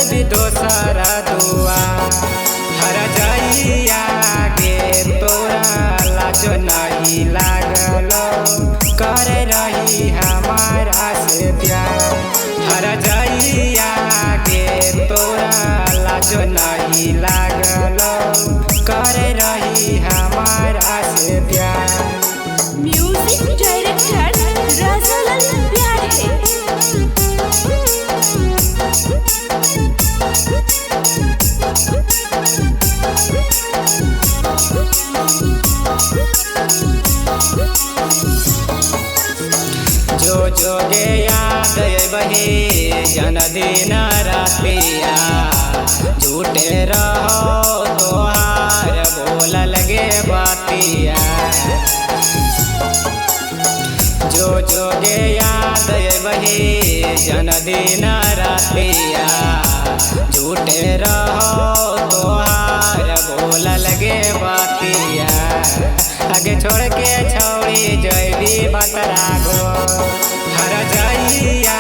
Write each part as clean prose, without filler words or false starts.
भी दोसरा दुआ हर जाइया गे तोरा लाजो नहीं लागल कर रही हमारा से प्यार हर जाइया गे तोरा लाजो नहीं लागल कर रही हमारा से प्यार। म्यूजिक डायरेक्टर रजल प्यारे। जो जोगे याद बही जन्मदिन रातिया झूठे रहो तोहार बोल लगे बातिया जो जोगे याद बही जन्मदिन रातिया झूठे रहो तोहार बोल लगे बातिया आगे छोड़ के छौड़ी जैबी बतरा गो हर जाइया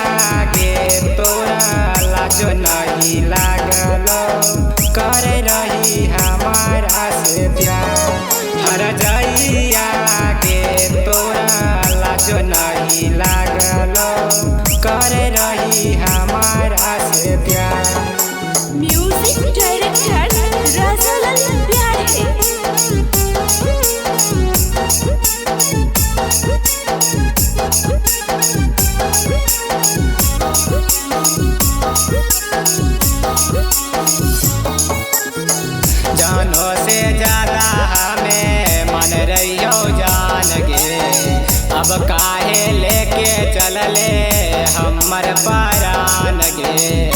गे तोरा लाजो नहीं लागल कर रही हमारा से प्यार हर जाइया गे तोरा लाजो नहीं लागल कर रही हमारा से प्यार। म्यूजिक डायरेक्टर रजल प्यारे। जानो से ज्यादा हमें मन रहियो जान गे अब काहे लेके चलले हमर परान गे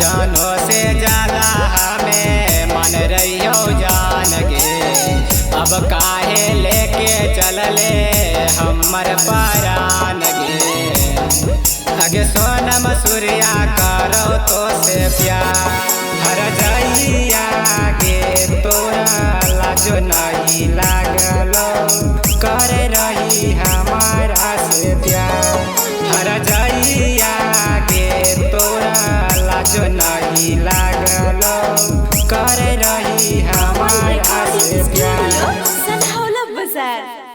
जानो से ज्यादा हमें मन रहियो जान गे अब काहे लेके चलले हमर परान गे आगे सोनम सूर्या करो तो से प्यार हर जाइया गे तोरा लाजो नहीं लागल कर रही हमारा से प्यार हर जाइया गे तोरा लाजो नहीं लागल कर रही हमारा से प्यार। सनहौला बाजार।